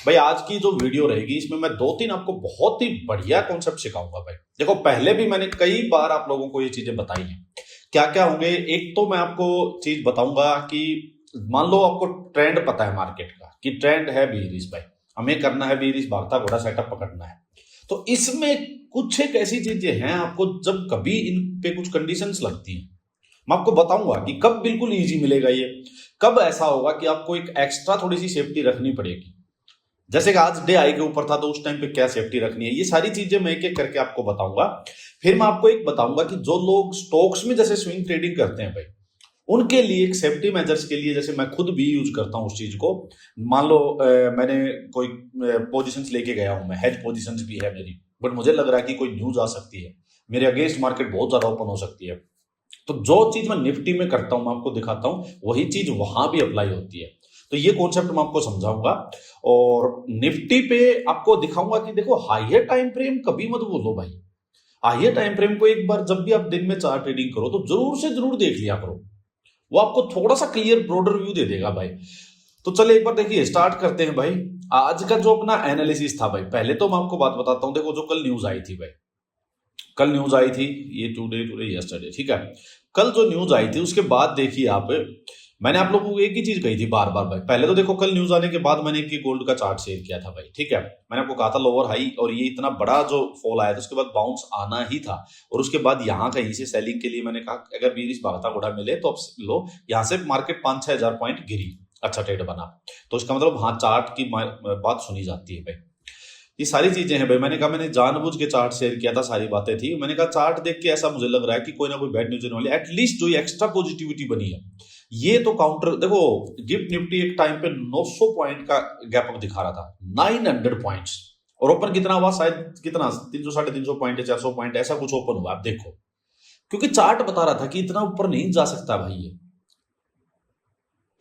भाई आज की जो वीडियो रहेगी इसमें मैं दो तीन आपको बहुत ही बढ़िया कॉन्सेप्ट सिखाऊंगा भाई। देखो पहले भी मैंने कई बार आप लोगों को ये चीजें बताई हैं। क्या क्या होंगे, एक तो मैं आपको चीज बताऊंगा कि मान लो आपको ट्रेंड पता है मार्केट का कि ट्रेंड है बीरिस भाई, हमें करना है बीरिस भागता घोड़ा सेटअप पकड़ना है। तो इसमें कुछ एक ऐसी चीजें हैं, आपको जब कभी इन पे कुछ कंडीशंस लगती हैं मैं आपको बताऊंगा कि कब बिल्कुल इजी मिलेगा ये, कब ऐसा होगा कि आपको एक एक्स्ट्रा थोड़ी सी सेफ्टी रखनी पड़ेगी। जैसे कि आज डे आई के ऊपर था तो उस टाइम पे क्या सेफ्टी रखनी है, ये सारी चीजें मैं एक एक करके आपको बताऊंगा। फिर मैं आपको एक बताऊंगा कि जो लोग स्टॉक्स में जैसे स्विंग ट्रेडिंग करते हैं भाई, उनके लिए एक सेफ्टी मेजर्स के लिए, जैसे मैं खुद भी यूज करता हूं उस चीज को। मान लो मैंने कोई पोजीशंस लेके गया हूं, मैं हेज पोजीशंस भी है मेरी, बट मुझे लग रहा है कि कोई न्यूज आ सकती है, मेरे अगेंस्ट मार्केट बहुत ज्यादा ओपन हो सकती है। तो जो चीज मैं निफ्टी में करता हूं मैं आपको दिखाता हूं, वही चीज वहां भी अप्लाई होती है। तो ये कॉन्सेप्ट मैं आपको समझाऊंगा और निफ्टी पे आपको दिखाऊंगा कि देखो हाइयर टाइम फ्रेम कभी मत बोलो भाई। हाइयर टाइम फ्रेम को एक बार जब भी आप दिन में चार्ट ट्रेडिंग करो तो जरूर से जरूर देख लिया करो, वो आपको थोड़ा सा क्लियर ब्रॉडर व्यू दे देगा भाई। तो चले एक बार देखिए, स्टार्ट करते हैं भाई। आज का जो अपना एनालिसिस था भाई, पहले तो मैं आपको बात बताता हूं। देखो जो कल न्यूज आई थी भाई, कल न्यूज आई थी, ये टुडे टुडे यस्टरडे, ठीक है। कल जो न्यूज आई थी उसके बाद देखिए आप, मैंने आप लोगों को एक ही चीज कही थी बार बार भाई। पहले तो देखो कल न्यूज आने के बाद मैंने एक गोल्ड का चार्ट शेयर किया था भाई, ठीक है। मैंने आपको कहा था लोअर हाई, और ये इतना बड़ा जो फॉल आया था उसके बाद बाउंस आना ही था। और उसके बाद यहाँ कहीं से सेलिंग के लिए मैंने कहा अगर बीरिस भागता घोड़ा मिले तो अब लो। यहाँ से मार्केट 5-6 हजार पॉइंट गिरी, अच्छा ट्रेड बना, तो इसका मतलब हाँ चार्ट की बात सुनी जाती है भाई। ये सारी चीजें हैं भाई। मैंने कहा मैंने जानबूझ के चार्ट शेयर किया था, सारी बातें थी। मैंने कहा चार्ट देख के ऐसा मुझे लग रहा है कि कोई ना कोई बैड न्यूज होने वाली है। एटलीस्ट जो एक्स्ट्रा पॉजिटिविटी बनी है ये तो काउंटर देखो। गिफ्ट निफ्टी एक टाइम पे 900 पॉइंट का गैप अप दिखा रहा था, 900 पॉइंट्स। और ओपन कितना हुआ, शायद कितना 300-350 पॉइंट या 400 पॉइंट ऐसा कुछ ओपन हुआ, आप देखो। क्योंकि चार्ट बता रहा था कि इतना ऊपर नहीं जा सकता भाई ये।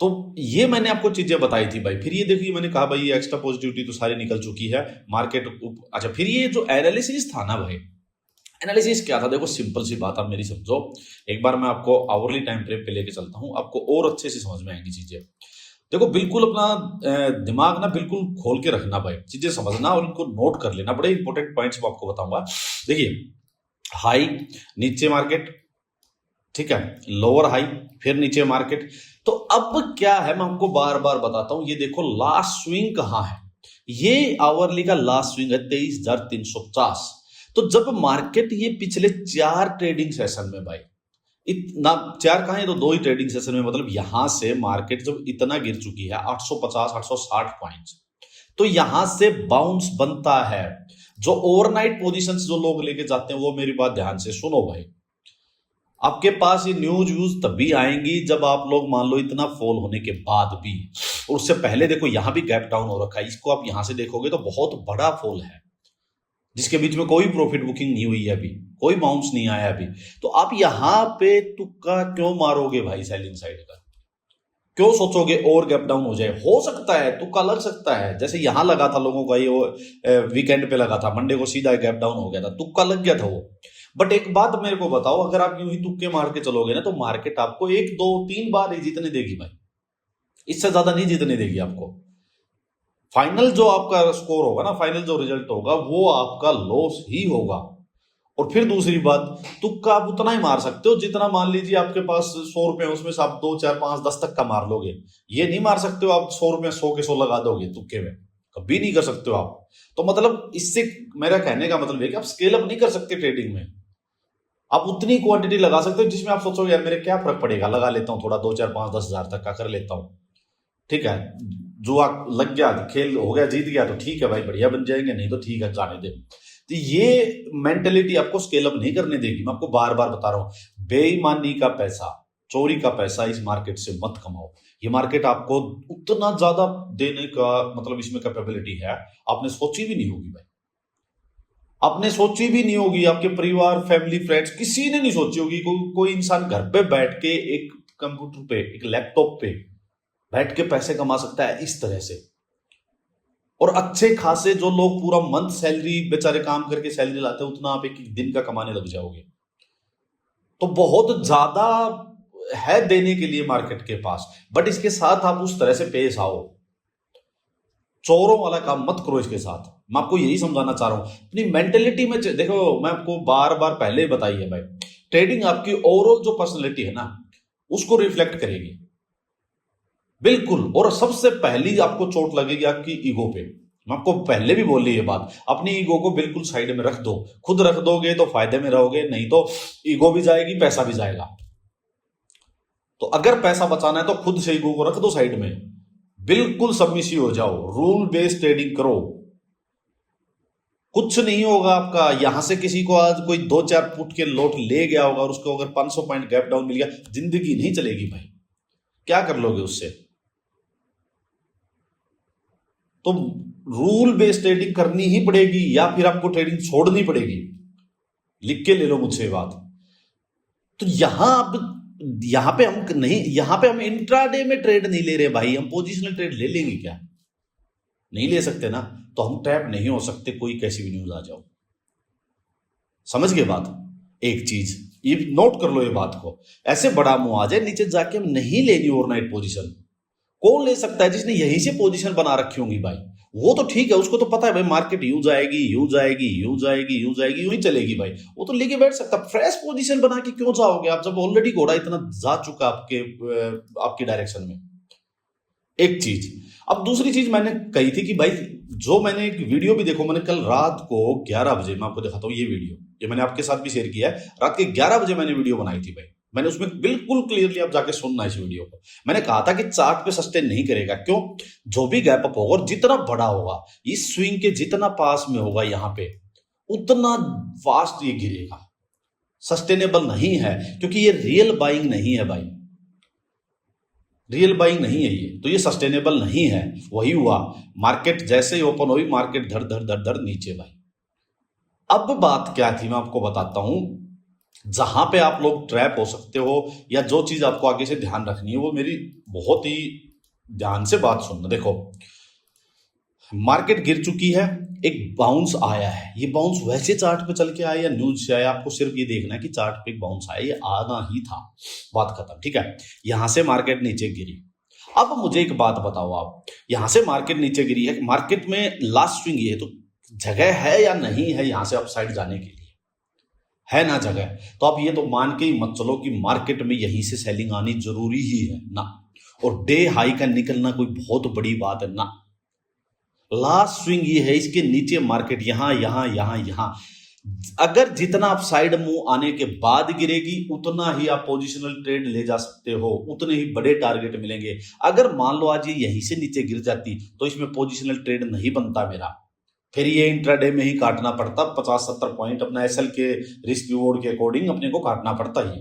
तो ये मैंने आपको चीजें बताई थी भाई। फिर ये देखिए मैंने कहा भाई ये एक्स्ट्रा पॉजिटिविटी तो सारी निकल चुकी है मार्केट। अच्छा फिर ये जो एनालिसिस था ना भाई, एनालिसिस क्या था, देखो सिंपल सी बात आप मेरी समझो। एक बार मैं आपको आवरली टाइम फ्रेम पे लेके चलता हूं, आपको और अच्छे से समझ में आएंगी चीजें। देखो बिल्कुल अपना दिमाग ना बिल्कुल खोल के रखना भाई, चीजें समझना और इनको नोट कर लेना। बड़े इंपॉर्टेंट पॉइंट्स मैं आपको बताऊंगा। देखिए हाई, नीचे मार्केट, ठीक है, लोअर हाई, फिर नीचे मार्केट। तो अब क्या है मैं आपको बार बार बताता हूं, ये देखो लास्ट स्विंग कहां है। ये आवरली का लास्ट स्विंग है 23,350। तो जब मार्केट ये पिछले 4 ट्रेडिंग सेशन में भाई, इतना 4 कहां है तो 2 ही ट्रेडिंग सेशन में, मतलब यहां से मार्केट जब इतना गिर चुकी है 850-860 पॉइंट्स, तो यहां से बाउंस बनता है। जो ओवरनाइट पोजीशंस जो लोग लेके जाते हैं वो मेरी बात ध्यान से सुनो भाई। आपके पास ये न्यूज व्यूज तभी आएंगी जब आप लोग मान लो इतना फॉल होने के बाद भी, और उससे पहले देखो यहां भी गैप डाउन हो रखा है, इसको आप यहां से देखोगे तो बहुत बड़ा फॉल है जिसके बीच में कोई प्रॉफिट बुकिंग नहीं हुई है, अभी कोई बाउंस नहीं आया अभी। तो आप यहां पे तुक्का क्यों मारोगे भाई सेलिंग साइड का? क्यों सोचोगे और गैप डाउन हो जाए? हो सकता है तुक्का लग सकता है, जैसे यहां लगा था लोगों का, ये वीकेंड पे लगा था, मंडे को सीधा गैप डाउन हो गया था, तुक्का लग गया था वो। बट एक बात मेरे को बताओ, अगर आप यूं ही तुक्के मार के चलोगे ना तो मार्केट आपको 1-2-3 बार ही जीतने देगी भाई, इससे ज्यादा नहीं जीतने देगी आपको। फाइनल जो आपका स्कोर होगा ना, फाइनल जो रिजल्ट होगा वो आपका लॉस ही होगा। और फिर दूसरी बात, तुक्का आप उतना ही मार सकते हो जितना मान लीजिए आपके पास 100 रुपए, उसमें से आप 2-4-5-10 तक का मार लोगे। ये नहीं मार सकते हो आप 100 रुपए 100 के 100 लगा दोगे तुक्के में, कभी नहीं कर सकते हो आप। तो मतलब इससे मेरा कहने का मतलब है कि आप स्केल अप नहीं कर सकते ट्रेडिंग में। आप उतनी क्वांटिटी लगा सकते हो जिसमें आप सोचोगे यार मेरे क्या फर्क पड़ेगा, लगा लेता हूँ थोड़ा, 2-4-5-10 हजार तक का कर लेता हूँ, ठीक है। जुआ लग गया, खेल हो गया, जीत गया तो ठीक है भाई, बढ़िया बन जाएंगे, नहीं तो ठीक है जाने दे। तो ये मेंटेलिटी आपको स्केल अप नहीं करने देगी। मैं आपको बार बार बता रहा हूं, बेईमानी का पैसा, चोरी का पैसा इस मार्केट से मत कमाओ। ये मार्केट आपको उतना ज्यादा देने का मतलब इसमें कैपेबिलिटी है, आपने सोची भी नहीं होगी भाई। आपने सोची भी नहीं होगी, आपके परिवार फैमिली फ्रेंड्स किसी ने नहीं सोची होगी। कोई इंसान घर पे बैठ के एक कंप्यूटर पे एक लैपटॉप पे बैठ के पैसे कमा सकता है इस तरह से। और अच्छे खासे जो लोग पूरा मंथ सैलरी बेचारे काम करके सैलरी लाते हैं, उतना आप एक दिन का कमाने लग जाओगे। तो बहुत ज्यादा है देने के लिए मार्केट के पास, बट इसके साथ आप उस तरह से पेश आओ। चोरों वाला काम मत करो इसके साथ। मैं आपको यही समझाना चाह रहा हूं। अपनी मेंटेलिटी में देखो, मैं आपको बार बार पहले ही बताई है भाई, ट्रेडिंग आपकी ओवरऑल जो पर्सनैलिटी है ना उसको रिफ्लेक्ट करेगी बिल्कुल। और सबसे पहली आपको चोट लगेगी आपकी ईगो पे। मैं आपको पहले भी बोल ली ये बात, अपनी ईगो को बिल्कुल साइड में रख दो। खुद रख दोगे तो फायदे में रहोगे, नहीं तो ईगो भी जाएगी, पैसा भी जाएगा। तो अगर पैसा बचाना है तो खुद से ईगो को रख दो साइड में, बिल्कुल सबमिसिव हो जाओ, रूल बेस्ड ट्रेडिंग करो। कुछ नहीं होगा आपका। यहां से किसी को आज कोई 2-4 फुट के लोट ले गया होगा और उसको अगर 500 पॉइंट गैप डाउन मिल गया, जिंदगी नहीं चलेगी भाई। क्या कर लोगे उससे? तो रूल बेस्ड ट्रेडिंग करनी ही पड़ेगी या फिर आपको ट्रेडिंग छोड़नी पड़ेगी। लिख के ले लो मुझसे बात। तो यहां पे हम नहीं, यहां पे हम इंट्राडे में ट्रेड नहीं ले रहे भाई, हम पोजिशनल ट्रेड ले लेंगे क्या? नहीं ले सकते ना, तो हम ट्रैप नहीं हो सकते, कोई कैसी भी न्यूज आ जाओ। समझ गए बात? एक चीज ये नोट कर लो ये बात को, ऐसे बड़ा मुंह आ जाए नीचे जाके हम नहीं लेनी ओवरनाइट पोजीशन। कौन ले सकता है जिसने यहीं से पोजीशन बना रखी होंगी भाई? वो तो ठीक है, उसको तो पता है भाई मार्केट यूं जाएगी, यूं जाएगी, यूं जाएगी, यूं जाएगी, यूं ही चलेगी भाई, वो तो लेके बैठ सकता। फ्रेश पोजीशन बना के क्यों जाओगे आप, जब ऑलरेडी घोड़ा इतना जा चुका आपकी डायरेक्शन में। एक चीज। अब दूसरी चीज मैंने कही थी कि भाई जो मैंने एक वीडियो भी देखो, मैंने कल रात को 11 बजे, मैं आपको दिखाता हूँ ये वीडियो, ये मैंने आपके साथ भी शेयर किया है। रात के 11 बजे मैंने वीडियो बनाई थी भाई, मैंने उसमें बिल्कुल क्लियरली, आप जाके सुनना इस वीडियो को। मैंने कहा था कि चार्ट पे सस्टेन नहीं करेगा। क्यों? जो भी गैप अप होगा और जितना बड़ा होगा, इस स्विंग के जितना पास में होगा यहां पे, उतना फास्ट ये गिरेगा। सस्टेनेबल नहीं है, क्योंकि ये रियल बाइंग नहीं है भाई, रियल बाइंग नहीं है ये, तो ये सस्टेनेबल नहीं है। वही हुआ, मार्केट जैसे ही ओपन हुई, मार्केट धड़ धड़ धड़ धड़ नीचे भाई। अब बात क्या थी मैं आपको बताता हूं, जहां पे आप लोग ट्रैप हो सकते हो या जो चीज आपको आगे से ध्यान रखनी है, वो मेरी बहुत ही ध्यान से बात सुनना। देखो, मार्केट गिर चुकी है, एक बाउंस आया है। ये बाउंस वैसे चार्ट पे चल के आया या न्यूज से आया, आपको सिर्फ ये देखना है कि चार्ट पे एक बाउंस आया, ये आना ही था, बात खत्म। ठीक है, यहां से मार्केट नीचे गिरी। अब मुझे एक बात बताओ आप, यहां से मार्केट नीचे गिरी है, मार्केट में लास्ट स्विंग ये है, तो जगह है या नहीं है यहां से अपसाइड जाने के लिए? है ना जगह? तो आप ये तो मान के ही मत चलो कि मार्केट में यहीं से सेलिंग आनी जरूरी ही है ना, और डे हाई का निकलना कोई बहुत बड़ी बात है ना। लास्ट स्विंग ये है, इसके नीचे मार्केट यहां यहां यहां यहां, अगर जितना आप साइड मूव आने के बाद गिरेगी, उतना ही आप पोजिशनल ट्रेड ले जा सकते हो, उतने ही बड़े टारगेट मिलेंगे। अगर मान लो आज ये यहीं से नीचे गिर जाती, तो इसमें पोजिशनल ट्रेड नहीं बनता मेरा, फिर ये इंट्राडे में ही काटना पड़ता, 50-70 पॉइंट अपना एसएल के रिस्क रिवॉर्ड के अकॉर्डिंग अपने को काटना पड़ता ही।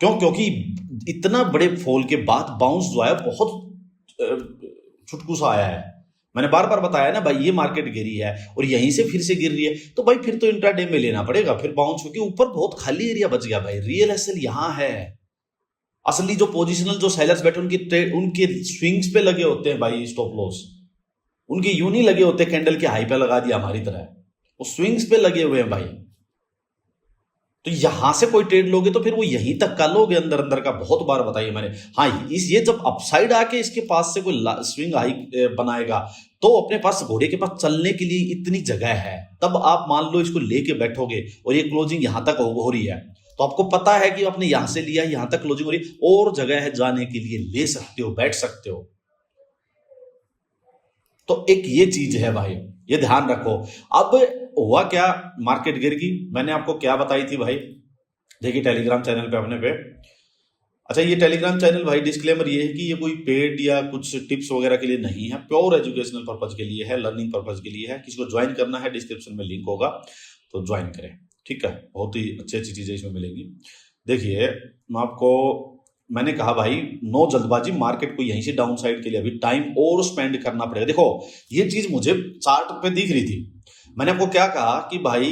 क्यों? क्योंकि इतना बड़े फॉल के बाद बाउंस जो है बहुत छुटकू सा आया है। मैंने बार बार बताया ना भाई, ये मार्केट गिरी है और यहीं से फिर से गिर रही है, तो भाई फिर तो इंट्राडे में लेना पड़ेगा। फिर बाउंस होकर ऊपर बहुत खाली एरिया बच गया भाई, रियल एसएल यहां है। असली जो पोजिशनल जो सेलर्स बैठे उनके स्विंग्स पे लगे होते हैं भाई स्टॉप लॉस, उनके यूं नहीं लगे होते कैंडल के हाई पे लगा दिया हमारी तरह, वो स्विंग्स पे लगे हुए हैं भाई। तो यहां से कोई ट्रेड लोगे तो फिर वो यहीं तक का लोगे, अंदर अंदर का, बहुत बार बताइए मैंने। हाँ, ये जब अपसाइड आके इसके पास से कोई स्विंग हाई बनाएगा, तो अपने पास घोड़े के पास चलने के लिए इतनी जगह है, तब आप मान लो इसको लेके बैठोगे और ये क्लोजिंग यहां तक हो रही है, तो आपको पता है कि आपने यहां से लिया, यहां तक क्लोजिंग हो रही है, और जगह है जाने के लिए, ले सकते हो, बैठ सकते हो। तो एक ये चीज है भाई, ये ध्यान रखो। अब हुआ क्या, मार्केट गिर गई, मैंने आपको क्या बताई थी भाई, देखिए टेलीग्राम चैनल पे अपने पे। अच्छा, ये टेलीग्राम चैनल भाई डिस्क्लेमर ये है कि ये कोई पेड या कुछ टिप्स वगैरह के लिए नहीं है, प्योर एजुकेशनल पर्पज के लिए है, लर्निंग पर्पज के लिए है। किसी को ज्वाइन करना है, डिस्क्रिप्शन में लिंक होगा, तो ज्वाइन करें। ठीक है, बहुत ही अच्छी अच्छी चीजें इसमें मिलेंगी। देखिए, मैंने कहा भाई, नो जल्दबाजी, मार्केट को यहीं से डाउन साइड के लिए अभी टाइम और स्पेंड करना पड़ेगा। देखो, ये चीज मुझे चार्ट पे दिख रही थी, मैंने आपको क्या कहा कि भाई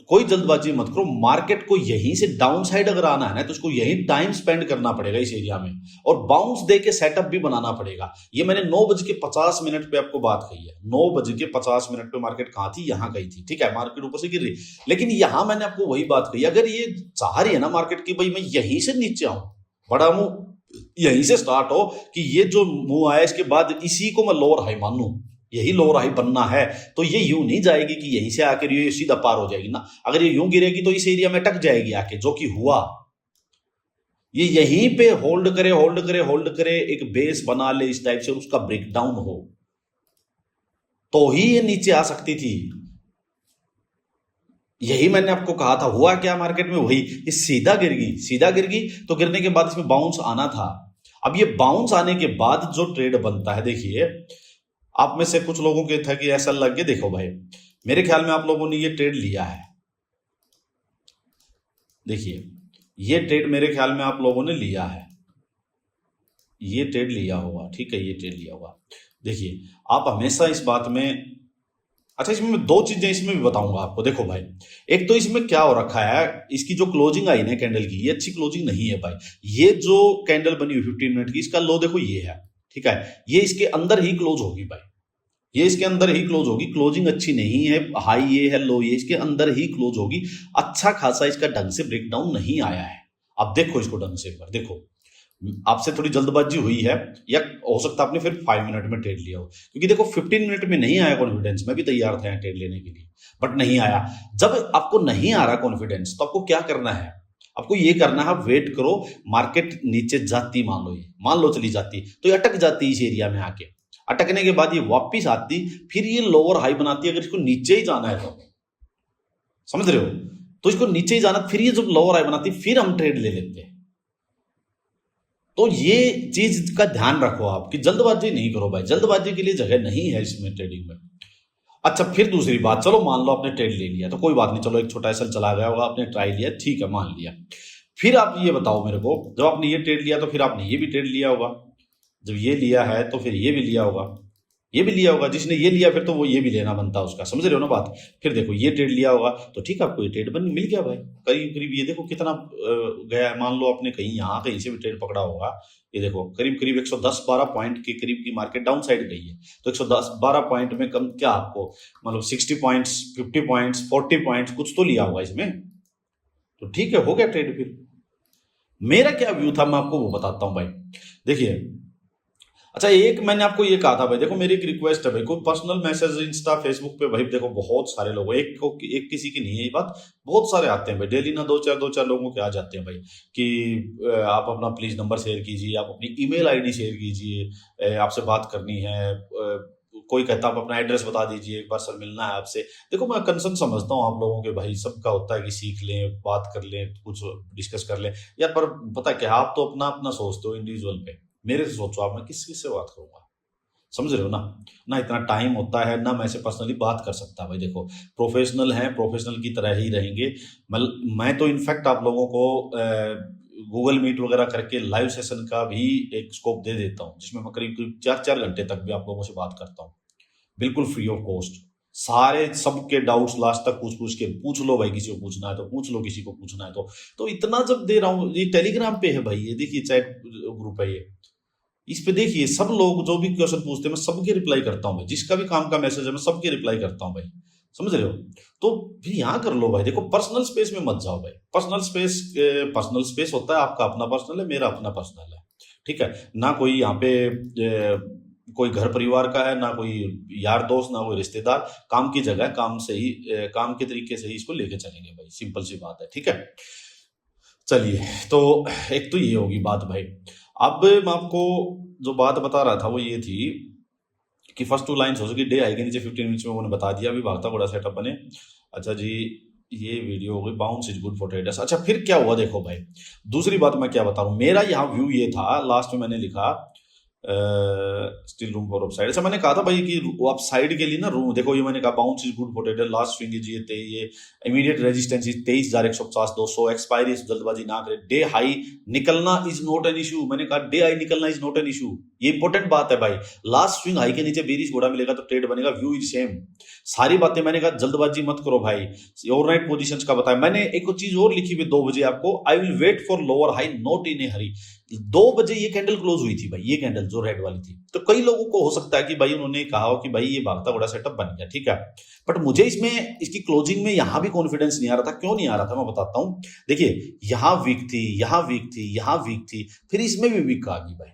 कोई जल्दबाजी मत करो, मार्केट को यहीं से डाउन साइड अगर आना है ना, तो उसको यहीं टाइम स्पेंड करना पड़ेगा इस एरिया में, और बाउंस दे के सेटअप भी बनाना पड़ेगा। ये मैंने 9:50 पे आपको बात कही है। 9:50 पे मार्केट कहां थी? यहां गई थी। ठीक है, मार्केट ऊपर से गिर रही, लेकिन यहां मैंने आपको वही बात कही, अगर ये चाह रही है ना मार्केट की भाई मैं यहीं से नीचे आऊं, बड़ा मुंह यहीं से स्टार्ट हो कि ये जो मूव आया इसके बाद इसी को मैं लोअर हाई मानूं, यही लोअर हाई बनना है, तो ये यूं नहीं जाएगी कि यहीं से आकर ये सीधा पार हो जाएगी ना। अगर ये यूं गिरेगी तो इस एरिया में टक जाएगी आके, जो कि हुआ। ये यहीं पे होल्ड करे होल्ड करे होल्ड करे, एक बेस बना ले इस टाइप से, उसका ब्रेकडाउन हो तो ही ये नीचे आ सकती थी। यही मैंने आपको कहा था। हुआ क्या मार्केट में, वही, ये सीधा गिर गई, सीधा गिर गई तो गिरने के बाद इसमें बाउंस आना था। अब ये बाउंस आने के बाद जो ट्रेड बनता है, देखिए आप में से कुछ लोगों के था कि ऐसा लग गया, देखो भाई मेरे ख्याल में आप लोगों ने ये ट्रेड लिया है, देखिए ये ट्रेड मेरे ख्याल में आप लोगों ने लिया है, ये ट्रेड लिया होगा, ठीक है, ये ट्रेड लिया होगा। देखिए आप हमेशा इस बात में, अच्छा इसमें मैं दो चीजें इसमें भी बताऊंगा आपको। देखो भाई, एक तो इसमें क्या हो रखा है, इसकी जो क्लोजिंग आई ना कैंडल की, ये अच्छी क्लोजिंग नहीं है भाई। ये जो कैंडल बनी हुई 15 मिनट की, इसका लो देखो ये है, ठीक है, ये इसके अंदर ही क्लोज होगी भाई, ये इसके अंदर ही क्लोज होगी। क्लोजिंग अच्छी नहीं है, हाई ये है, लो ये, इसके अंदर ही क्लोज होगी। अच्छा खासा इसका ढंग से ब्रेकडाउन नहीं आया है। अब देखो इसको ढंग से एक बार देखो, आपसे थोड़ी जल्दबाजी हुई है, या हो सकता है आपने फिर 5 मिनट में ट्रेड लिया हो, क्योंकि देखो 15 मिनट में नहीं आया कॉन्फिडेंस। मैं भी तैयार था ट्रेड लेने के लिए, बट नहीं आया। जब आपको नहीं आ रहा कॉन्फिडेंस, तो आपको क्या करना है, आपको ये करना है, वेट करो। मार्केट नीचे जाती, मान लो चली जाती, तो ये अटक जाती इस एरिया में आके, अटकने के बाद ये वापिस आती, फिर ये लोअर हाई बनाती। अगर इसको नीचे ही जाना है तो, समझ रहे हो, तो इसको नीचे ही जाना, फिर ये जब लोअर हाई बनाती, फिर हम ट्रेड ले लेते हैं। तो ये चीज का ध्यान रखो आप कि जल्दबाजी नहीं करो भाई, जल्दबाजी के लिए जगह नहीं है इसमें ट्रेडिंग में। अच्छा फिर दूसरी बात, चलो मान लो आपने ट्रेड ले लिया तो कोई बात नहीं, चलो एक छोटा ऐसा चला गया होगा, आपने ट्राई लिया, ठीक है, मान लिया। फिर आप ये बताओ मेरे को, जब आपने ये ट्रेड लिया तो फिर आपने ये भी ट्रेड लिया होगा, जब ये लिया है तो फिर ये भी लिया होगा, ये भी लिया होगा। जिसने ये लिया फिर तो वो ये भी लेना बनता है उसका, समझ रहे हो ना बात। फिर देखो ये ट्रेड लिया होगा तो ठीक है, आपको ये ट्रेड बन मिल गया भाई, करीब करीब ये देखो कितना गया है। मान लो आपने कहीं यहाँ कहीं से भी ट्रेड पकड़ा होगा, ये देखो करीब करीब 110-12 पॉइंट के करीब की मार्केट डाउन साइड गई है। तो 110-12 पॉइंट में कम क्या आपको, मतलब 60 पॉइंट्स, 50 पॉइंट्स, 40 पॉइंट्स कुछ तो लिया होगा इसमें, तो ठीक है, हो गया ट्रेड। फिर मेरा क्या व्यू था मैं आपको वो बताता हूं भाई। देखिए, अच्छा एक मैंने आपको ये कहा था भाई, देखो मेरी एक रिक्वेस्ट है भाई, कोई पर्सनल मैसेज इंस्टा फेसबुक पे भाई, देखो बहुत सारे लोग, एक किसी की नहीं है ये बात, बहुत सारे आते हैं भाई डेली ना, दो चार लोगों के आ जाते हैं भाई कि आप अपना प्लीज नंबर शेयर कीजिए, आप अपनी ईमेल आईडी शेयर कीजिए, आपसे बात करनी है। कोई कहता है आप अपना एड्रेस बता दीजिए, एक बार सर मिलना है आपसे। देखो मैं कंसर्न समझता हूँ आप लोगों के भाई, सबका होता है कि सीख लें, बात कर लें, कुछ डिस्कस कर लें यार, पर पता क्या, आप तो अपना अपना सोचते हो इंडिविजुअल पे, मेरे से सोचो आप, मैं किस किस से बात करूंगा, समझ रहे हो ना। ना इतना टाइम होता है, ना मैं से पर्सनली बात कर सकता भाई। देखो प्रोफेशनल हैं, प्रोफेशनल की तरह ही रहेंगे। मैं तो इनफैक्ट आप लोगों को गूगल मीट वगैरह करके लाइव सेशन का भी एक स्कोप दे देता हूँ, जिसमें मैं करीब करीब 4 घंटे तक भी आप लोगों से बात करता हूँ, बिल्कुल फ्री ऑफ कॉस्ट। सारे सबके डाउट्स लास्ट तक पूछ लो भाई, किसी को पूछना है तो पूछ लो, किसी को पूछना है तो इतना जब दे रहा हूँ। ये टेलीग्राम पे है भाई, ये देखिए चैट ग्रुप है ये, इस पे देखिए सब लोग जो भी क्वेश्चन पूछते हैं मैं सबके रिप्लाई करता हूँ भाई, जिसका भी काम का मैसेज है मैं सबके रिप्लाई करता हूँ भाई, समझ रहे हो। तो फिर यहाँ कर लो भाई, देखो पर्सनल स्पेस में मत जाओ भाई। पर्सनल स्पेस होता है, आपका अपना पर्सनल है, मेरा अपना पर्सनल है, ठीक है ना। कोई यहाँ पे कोई घर परिवार का है, ना कोई यार दोस्त, ना कोई रिश्तेदार, काम की जगह, काम से ही काम के तरीके से ही इसको लेके चलेंगे भाई, सिंपल सी बात है, ठीक है। चलिए, तो एक तो ये होगी बात भाई। अब मैं आपको जो बात बता रहा था वो ये थी कि फर्स्ट 2 लाइन्स हो सकी डे हाई के नीचे 15 मिनट्स में, उन्होंने बता दिया, अभी भागता बड़ा सेटअप बने। अच्छा जी, ये वीडियो हो गई, bounce is good for traders. अच्छा फिर क्या हुआ, देखो भाई दूसरी बात मैं क्या बता रहा हूँ, मेरा यहाँ व्यू ये था, लास्ट में मैंने लिखा स्टिल रूम फॉर अपसाइड। अच्छा मैंने कहा था भाई कि आप साइड के लिए ना रूम, देखो ये मैंने कहा bounce is good for trader, last swing is ये इमीडिएट रेजिस्टेंस इज 23,150 200, एक्सपायरी जल्दबाजी ना करे, डे हाई निकलना इज नॉट एन इशू। मैंने कहा डे हाई निकलना इज नॉट एन इशू, ये इंपॉर्टेंट बात है भाई। लास्ट स्विंग हाई के नीचे बेरिश घोड़ा मिलेगा तो ट्रेड बनेगा, व्यू इज सेम, सारी बातें मैंने कहा, जल्दबाजी मत करो भाई। ओवरनाइट पोजीशंस का बताया मैंने, एक चीज और लिखी हुई 2 बजे आपको, I will wait for lower high not in a hurry. 2 बजे ये कैंडल क्लोज हुई थी भाई, ये कैंडल जो रेड वाली थी। तो कई लोगों को हो सकता है कि भाई उन्होंने कहा हो कि भाई ये भागता घोड़ा सेटअप बन गया, ठीक है। बट मुझे इसमें इसकी क्लोजिंग में यहां भी कॉन्फिडेंस नहीं आ रहा था। क्यों नहीं आ रहा था मैं बताता हूं। देखिए यहां वीक थी, यहां वीक थी, यहां वीक थी, फिर इसमें भी वीक आ गई भाई।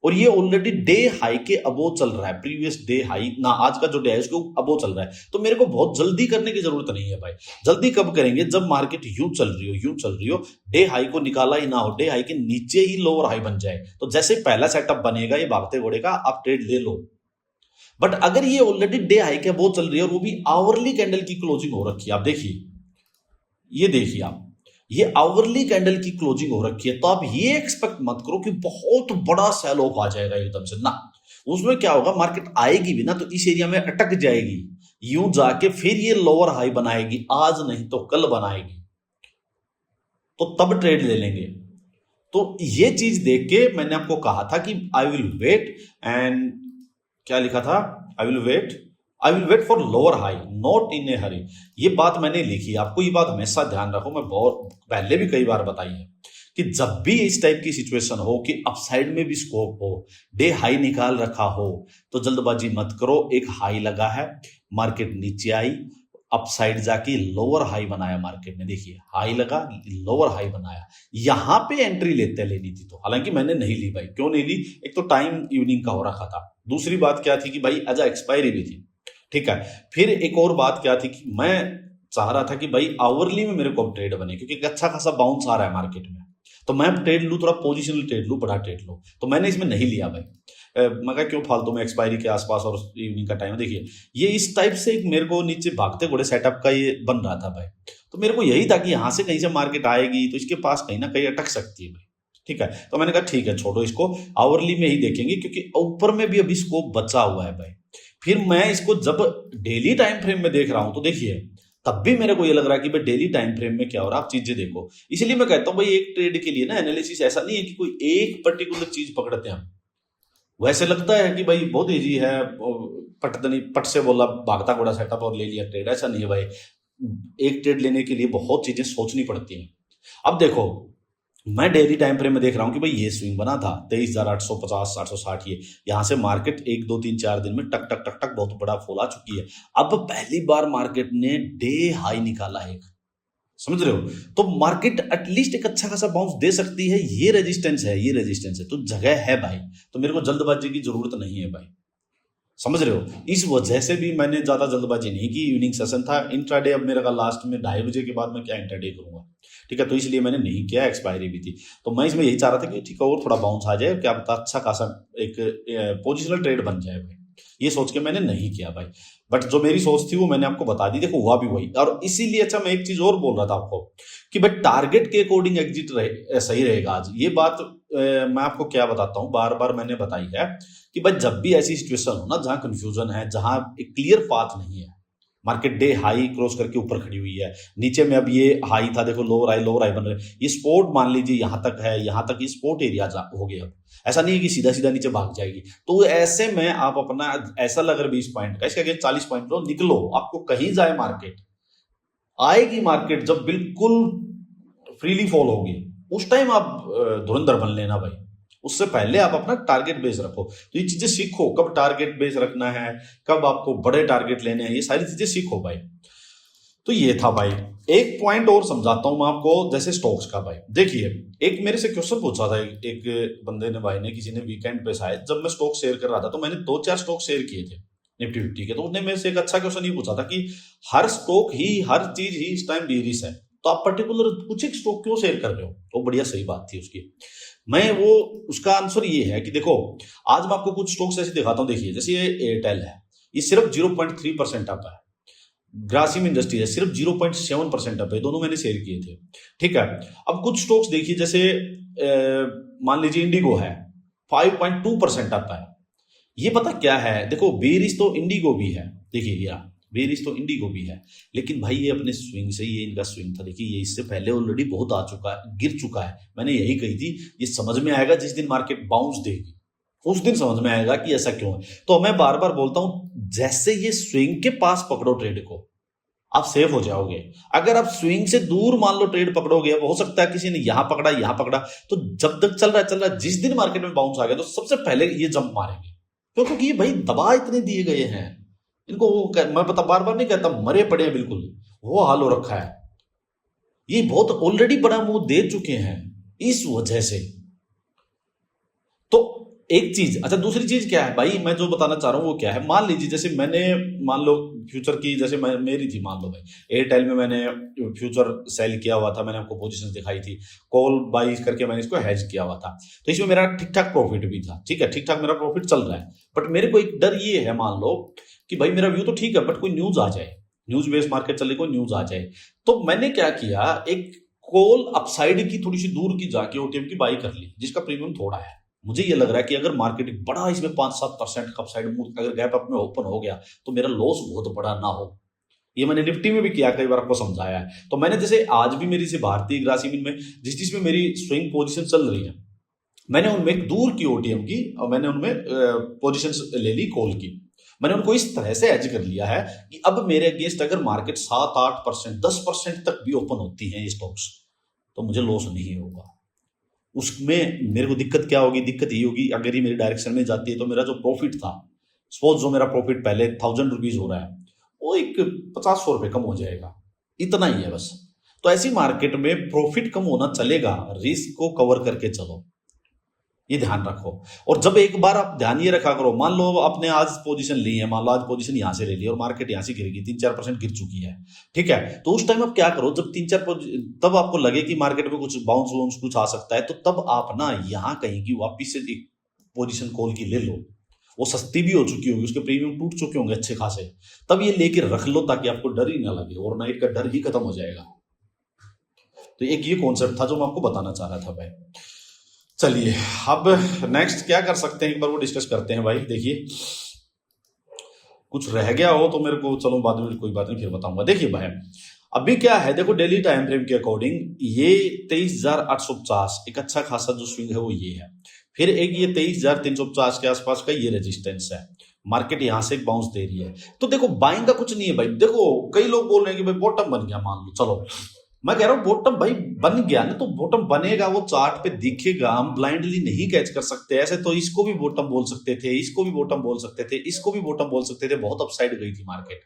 और ये ऑलरेडी डे हाई के अबो चल रहा है, प्रीवियस डे हाई ना, आज का जो डे है उसके अबो चल रहा है। तो मेरे को बहुत जल्दी करने की जरूरत नहीं है भाई। जल्दी कब करेंगे, जब मार्केट यूं चल रही हो, यूं चल रही हो, डे हाई को निकाला ही ना हो, डे हाई के नीचे ही लोअर हाई बन जाए, तो जैसे पहला सेटअप बनेगा ये भागते घोड़े का, आप ट्रेड ले लो। बट अगर ये ऑलरेडी डे हाई के अबो चल रही है और वो भी आवरली कैंडल की क्लोजिंग हो रखी है, आप देखिए, ये देखिए आप, ये आवरली कैंडल की क्लोजिंग हो रखी है, तो आप ये एक्सपेक्ट मत करो कि बहुत बड़ा सेल ऑफ आ जाएगा एकदम से ना। उसमें क्या होगा, मार्केट आएगी भी ना तो इस एरिया में अटक जाएगी, यूं जाके फिर ये लोअर हाई बनाएगी, आज नहीं तो कल बनाएगी, तो तब ट्रेड ले लेंगे। तो ये चीज देख के मैंने आपको कहा था कि आई विल वेट, एंड क्या लिखा था, I will wait for lower high not in a hurry. ये बात मैंने लिखी, आपको ये बात हमेशा ध्यान रखो, मैं बहुत पहले भी कई बार बताई है कि जब भी इस टाइप की सिचुएशन हो कि अपसाइड में भी स्कोप हो, डे हाई निकाल रखा हो, तो जल्दबाजी मत करो। एक हाई लगा है, मार्केट नीचे आई, अपसाइड जाके लोअर हाई बनाया मार्केट ने, देखिए हाई लगा, लोअर हाई बनाया, यहां पे एंट्री लेनी थी। तो हालांकि मैंने नहीं ली भाई। क्यों नहीं ली, एक तो टाइम इवनिंग का हो रखा था, दूसरी बात क्या थी कि भाई एज एक्सपायरी भी थी, ठीक है। फिर एक और बात क्या थी कि मैं चाह रहा था कि भाई आवरली में मेरे को ट्रेड बने, क्योंकि अच्छा खासा बाउंस आ रहा है मार्केट में, तो मैं ट्रेड लूं, थोड़ा पोजिशनल ट्रेड लूं, बड़ा ट्रेड लूं। तो मैंने इसमें नहीं लिया भाई। मैं कहा क्यों फालतू में, एक्सपायरी के आसपास और इवनिंग का टाइम है। देखिए ये इस टाइप से एक मेरे को नीचे भागते घोड़े सेटअप का ये बन रहा था भाई। तो मेरे को यही था कि यहां से कहीं से मार्केट आएगी तो इसके पास कहीं ना कहीं अटक सकती है भाई, ठीक है। तो मैंने कहा ठीक है, छोड़ो इसको, आवरली में ही देखेंगे, क्योंकि ऊपर में भी अभी स्कोप बचा हुआ है भाई। फिर मैं इसको जब डेली टाइम फ्रेम में देख रहा हूं तो देखिए तब भी मेरे को ये लग रहा है कि भाई डेली टाइम फ्रेम में क्या हो रहा है, आप चीजें देखो। इसलिए मैं कहता हूं भाई एक ट्रेड के लिए ना एनालिसिस ऐसा नहीं है कि कोई एक पर्टिकुलर चीज पकड़ते हैं हम। वैसे लगता है कि भाई बहुत इजी है, पट से बोला भागता घोड़ा सेटअप और ले लिया ट्रेड, ऐसा नहीं है भाई। एक ट्रेड लेने के लिए बहुत चीजें सोचनी पड़ती हैं। अब देखो मैं डेली टाइम फ्रेम में देख रहा हूं कि भाई ये स्विंग बना था 23,850 860, ये यहां से मार्केट 1 2 3 4 दिन में टक टक टक टक बहुत बड़ा फॉल आ चुकी है। अब पहली बार मार्केट ने डे हाई निकाला एक, समझ रहे हो, तो मार्केट एटलीस्ट एक अच्छा खासा बाउंस दे सकती है। ये रेजिस्टेंस है, ये रेजिस्टेंस है, तो जगह है भाई। तो मेरे को जल्दबाजी की जरूरत नहीं है भाई, समझ रहे हो। इस वजह से भी मैंने ज्यादा जल्दबाजी नहीं की। इवनिंग सेशन था, इंट्राडे अब मेरा लास्ट में 2:30 बजे के बाद मैं क्या इंट्राडे करूंगा, ठीक है। तो इसलिए मैंने नहीं किया, एक्सपायरी भी थी। तो मैं इसमें यही चाह रहा था कि ठीक है और थोड़ा बाउंस आ जाए, क्या पता अच्छा खासा एक पोजिशनल ट्रेड बन जाए भाई, ये सोच के मैंने नहीं किया भाई। बट जो मेरी सोच थी वो मैंने आपको बता दी, देखो हुआ भी वही। और इसीलिए अच्छा मैं एक चीज और बोल रहा था आपको कि भाई टारगेट के अकॉर्डिंग एग्जिट सही रहेगा आज। ये बात मैं आपको क्या बताता हूं, बार बार मैंने बताई है कि भाई जब भी ऐसी सिचुएशन हो ना जहां कंफ्यूजन है, जहां एक क्लियर पाथ नहीं है, मार्केट डे हाई क्रॉस करके ऊपर खड़ी हुई है, नीचे में अब ये हाई था, देखो लोअर हाई बन रहे, ये स्पोर्ट मान लीजिए यहां तक है, यहां तक ये स्पोर्ट एरिया हो गया। अब ऐसा नहीं है कि सीधा सीधा नीचे भाग जाएगी। तो ऐसे में आप अपना ऐसा लग रहा 20 पॉइंट का, इसके आगे 40 पॉइंट लो, निकलो, आपको कहीं जाए मार्केट, आएगी मार्केट जब बिल्कुल फ्रीली फॉल होगी, उस टाइम आप धुरंधर बन लेना भाई। उससे पहले आप अपना टारगेट बेस रखो। तो ये चीजें सीखो, कब टारगेट बेस रखना है, कब आपको बड़े टारगेट लेने हैं, ये सारी चीजें सीखो भाई। तो ये था भाई। एक पॉइंट और समझाता हूं मैं आपको, जैसे स्टॉक्स का भाई। देखिए एक मेरे से क्वेश्चन पूछा था एक बंदे ने, भाई ने, किसी ने वीकेंड पे शायद, जब मैं स्टॉक शेयर कर रहा था तो मैंने 2-4 स्टॉक शेयर किए थे निफ्टी 50 के। तो उसने मेरे से एक अच्छा क्वेश्चन ये पूछा था कि हर स्टॉक ही, हर चीज ही इस टाइम बेरिश है, तो आप पर्टिकुलर कुछ एक स्टॉक क्यों शेयर कर रहे हो। तो बढ़िया सही बात थी उसकी। मैं वो उसका आंसर ये है कि देखो आज मैं आपको कुछ स्टॉक्स ऐसे दिखाता हूं। देखिए जैसे ये एयरटेल है, ये सिर्फ 0.3% अप है। ग्रासिम इंडस्ट्री है, सिर्फ 0.7% अप है। दोनों मैंने शेयर किए थे, ठीक है। अब कुछ स्टॉक्स देखिए, जैसे मान लीजिए इंडिगो है, 5.2% अप है। ये पता क्या है, देखो बेरिश तो इंडिगो भी है, देखिए ये बेरिश तो इंडिगो भी है, लेकिन भाई ये अपने स्विंग से, ये इनका स्विंग था, देखिए ये इससे पहले ऑलरेडी बहुत आ चुका है, गिर चुका है। मैंने यही कही थी, ये समझ में आएगा जिस दिन मार्केट बाउंस देगी, उस दिन समझ में आएगा कि ऐसा क्यों है। तो मैं बार बार बोलता हूं, जैसे ये स्विंग के पास पकड़ो ट्रेड को, आप सेफ हो जाओगे। अगर आप स्विंग से दूर मान लो ट्रेड पकड़ोगे, अब हो सकता है किसी ने यहां पकड़ा यहां पकड़ा, तो जब तक चल रहा है, जिस दिन मार्केट में बाउंस आ गया तो सबसे पहले ये जंप मारेंगे। क्यों? क्योंकि ये भाई दबा इतने दिए गए हैं इनको, मैं पता बार बार नहीं कहता, मरे पड़े हैं बिल्कुल, वो हाल हो रखा है। ये बहुत ऑलरेडी बड़ा मुंह दे चुके हैं इस वजह से। तो एक चीज, अच्छा दूसरी चीज क्या है भाई, मैं जो बताना चाह रहा हूं वो क्या है, मान लीजिए जैसे मैंने, मान लो फ्यूचर की, जैसे मेरी थी, मान लो भाई एयरटेल में मैंने फ्यूचर सेल किया हुआ था, मैंने आपको पोजीशन दिखाई थी, कॉल बाई करके मैंने इसको हेज किया हुआ था, तो इसमें मेरा ठीक ठाक प्रॉफिट भी था, ठीक है, ठीक ठाक मेरा प्रॉफिट चल रहा है। बट मेरे को एक डर ये है, मान लो कि भाई मेरा व्यू तो ठीक है, बट कोई न्यूज आ जाए, न्यूज बेस्ड मार्केट चले, कोई न्यूज आ जाए, तो मैंने क्या किया, एक कॉल अपसाइड की थोड़ी सी दूर की जाके ओटीएम की बाई कर ली, जिसका प्रीमियम थोड़ा है। मुझे ये लग रहा है कि अगर मार्केट बड़ा इसमें 5-7% का अपसाइड मूव अगर गैप अप में ओपन हो गया तो मेरा लॉस बहुत बड़ा ना हो। ये मैंने निफ्टी में भी किया, कई बार आपको समझाया है। तो मैंने जैसे आज भी मेरी से भारतीय ग्रासिम में जिस जिसमें मेरी स्विंग पोजीशन चल रही है, मैंने उनमें एक दूर की ओटीएम की और मैंने उनमें पोजीशन ले ली कॉल की। मैंने उनको इस तरह से एज कर लिया है कि अब मेरे अगेंस्ट अगर मार्केट 7-8%, 10% तक भी ओपन होती है स्टॉक्स, तो मुझे लॉस नहीं होगा। उसमें मेरे को दिक्कत क्या होगी, दिक्कत ये होगी अगर ये मेरी डायरेक्शन में जाती है तो मेरा जो प्रॉफिट था, सपोज जो मेरा प्रॉफिट पहले 1000 रुपीज हो रहा है, वो एक 50-100 रुपए कम हो जाएगा, इतना ही है बस। तो ऐसी मार्केट में प्रॉफिट कम होना चलेगा, रिस्क को कवर करके चलो, ये ध्यान रखो। और जब एक बार आप ध्यान ये रखा करो, मान लो आपने आज पोजीशन ली है, मान लो आज पोजीशन यहां से ले ली और मार्केट यहां से गिरेगी, 3-4% गिर चुकी है, ठीक है, तो उस टाइम आप क्या करो, जब 3-4 तब आपको लगे कि मार्केट में कुछ बाउंस वाउंस कुछ आ सकता है, तो तब आप ना यहां कहीं की वापिस से एक पोजीशन कॉल की ले लो, वो सस्ती भी हो चुकी होगी, उसके प्रीमियम टूट चुके होंगे अच्छे खासे, तब ये लेके रख लो ताकि आपको डर ही ना लगे, ओवरनाइट का डर ही खत्म हो जाएगा। तो एक ये कॉन्सेप्ट था जो मैं आपको बताना चाह रहा था भाई। चलिए अब नेक्स्ट क्या कर सकते हैं, एक बार वो डिस्कस करते हैं भाई। देखिए कुछ रह गया हो तो मेरे को चलो बाद में, कोई बात नहीं, फिर बताऊंगा। देखिए भाई अभी क्या है, देखो डेली टाइम फ्रेम के अकॉर्डिंग ये 23,850 एक अच्छा खासा जो स्विंग है वो ये है, फिर एक ये 23,350 के आसपास का ये रेजिस्टेंस है, मार्केट यहां से एक बाउंस दे रही है। तो देखो बाइंग का कुछ नहीं है भाई, देखो कई लोग बोल रहे हैं कि भाई बॉटम बन गया, मान लो, चलो मैं कह रहा हूं बॉटम भाई बन गया ना, तो बॉटम बनेगा, वो चार्ट पे दिखेगा, हम ब्लाइंडली नहीं कैच कर सकते। ऐसे तो इसको भी बॉटम बोल सकते थे, इसको भी बॉटम बोल सकते थे, इसको भी बॉटम बोल सकते थे, बहुत अपसाइड गई थी मार्केट।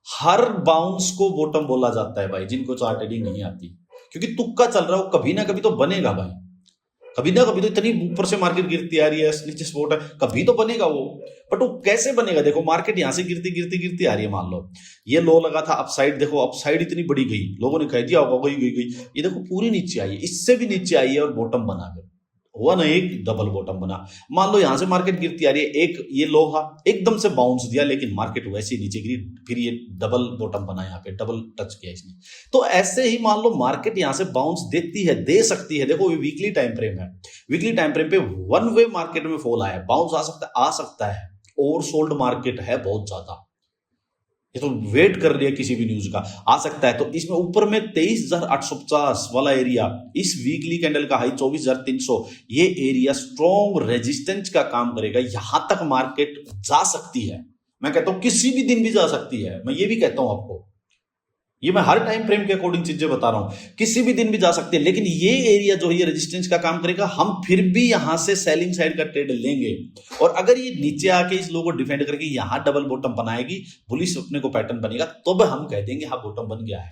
हर बाउंस को बॉटम बोला जाता है भाई, जिनको चार्ट ट्रेडिंग नहीं आती, क्योंकि तुक्का चल रहा हो, कभी ना कभी तो बनेगा भाई, कभी ना कभी तो इतनी ऊपर से मार्केट गिरती आ रही है, नीचे सपोर्ट है, कभी तो बनेगा वो। बट वो कैसे बनेगा, देखो मार्केट यहां से गिरती गिरती गिरती आ रही है, मान लो ये लो लगा था अपसाइड, देखो अपसाइड इतनी बड़ी गई, लोगों ने कह दिया होगा गई गई गई, ये देखो पूरी नीचे आई है, इससे भी नीचे आई है और बॉटम बना गया, हुआ ना, एक डबल बॉटम बना। मान लो यहां से मार्केट गिरती आ रही है, एक ये लोहा एकदम से बाउंस दिया, लेकिन मार्केट वैसे ही नीचे गिरी, फिर ये डबल बॉटम बना, यहाँ पे डबल टच किया इसने। तो ऐसे ही मान लो मार्केट यहां से बाउंस देती है, दे सकती है, देखो ये वीकली टाइम फ्रेम है, वीकली टाइम फ्रेम पे वन वे मार्केट में फॉल आया, बाउंस आ सकता है, ओवर सोल्ड मार्केट है बहुत ज्यादा, ये तो वेट कर रही है किसी भी न्यूज का, आ सकता है। तो इसमें ऊपर में 23,850 वाला एरिया, इस वीकली कैंडल का हाई 24,300, ये एरिया स्ट्रॉन्ग रेजिस्टेंस का काम करेगा, यहां तक मार्केट जा सकती है। मैं कहता हूं किसी भी दिन भी जा सकती है, मैं ये भी कहता हूं आपको, ये मैं हर टाइम फ्रेम के अकॉर्डिंग चीजें बता रहा हूं, किसी भी दिन भी जा सकते हैं, लेकिन ये एरिया जो है ये रेजिस्टेंस का काम करेगा, हम फिर भी यहां से सेलिंग साइड का ट्रेड लेंगे। और अगर ये नीचे आके इस लोगों को डिफेंड करके यहां डबल बॉटम बनाएगी, बुलिश अपने को पैटर्न बनेगा, तो हम कह देंगे हाँ बॉटम बन गया है।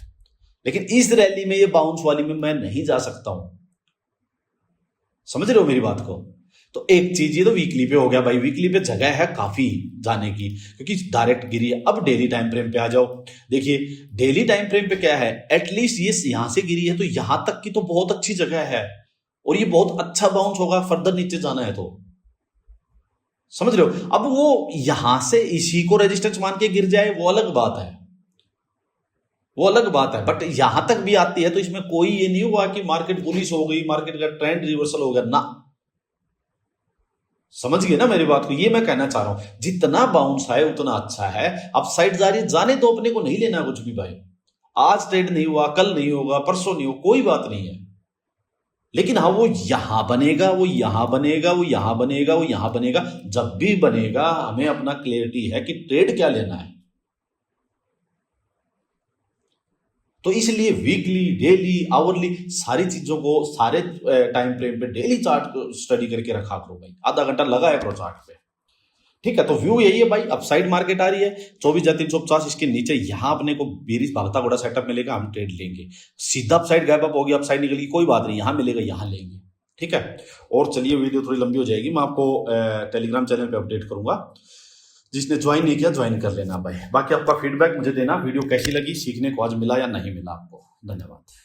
लेकिन इस रैली में, ये बाउंस वाली में मैं नहीं जा सकता हूं, समझ रहे हो मेरी बात को। तो एक चीज ये तो वीकली पे हो गया भाई, वीकली पे जगह है काफी जाने की, क्योंकि डायरेक्ट गिरी है। अब डेली टाइम फ्रेम पे आ जाओ, देखिए डेली टाइम फ्रेम पे क्या है, एटलीस्ट ये यहां से गिरी है तो यहां तक की तो बहुत अच्छी जगह है, और ये बहुत अच्छा बाउंस होगा, फर्दर नीचे जाना है तो, समझ रहे हो। अब वो यहां से इसी को रेजिस्टेंस मान के गिर जाए, वो अलग बात है, वो अलग बात है। बट यहां तक भी आती है तो इसमें कोई ये नहीं हुआ कि मार्केट बुलिश हो गई, मार्केट का ट्रेंड रिवर्सल हो गया ना, समझ गए ना मेरी बात को। ये मैं कहना चाह रहा हूं, जितना बाउंस है उतना अच्छा है, अपसाइड जाने तो अपने को नहीं लेना कुछ भी भाई, आज ट्रेड नहीं हुआ, कल नहीं होगा, परसों नहीं हो, कोई बात नहीं है, लेकिन हाँ वो यहां बनेगा, वो यहां बनेगा, वो यहां बनेगा, वो यहां बनेगा, जब भी बनेगा हमें अपना क्लियरिटी है कि ट्रेड क्या लेना है। तो इसलिए वीकली, डेली, आवरली सारी चीजों को सारे टाइम फ्रेम पे डेली चार्ट स्टडी करके रखा करो भाई, आधा घंटा लगाया करो चार्ट पे। ठीक है, तो व्यू यही है भाई, अपसाइड मार्केट आ रही है 24,350, इसके नीचे यहां अपने को बेरिश भागता घोड़ा सेटअप मिलेगा, हम ट्रेड लेंगे। सीधा अपसाइड गैप अप होगी, अपसाइड निकलेगी, कोई बात नहीं, यहां मिलेगा यहां लेंगे। ठीक है, और चलिए वीडियो थोड़ी लंबी हो जाएगी, मैं आपको टेलीग्राम चैनल पे अपडेट करूंगा, जिसने ज्वाइन नहीं किया ज्वाइन कर लेना भाई। बाकी आपका फीडबैक मुझे देना, वीडियो कैसी लगी, सीखने को आज मिला या नहीं मिला आपको। धन्यवाद।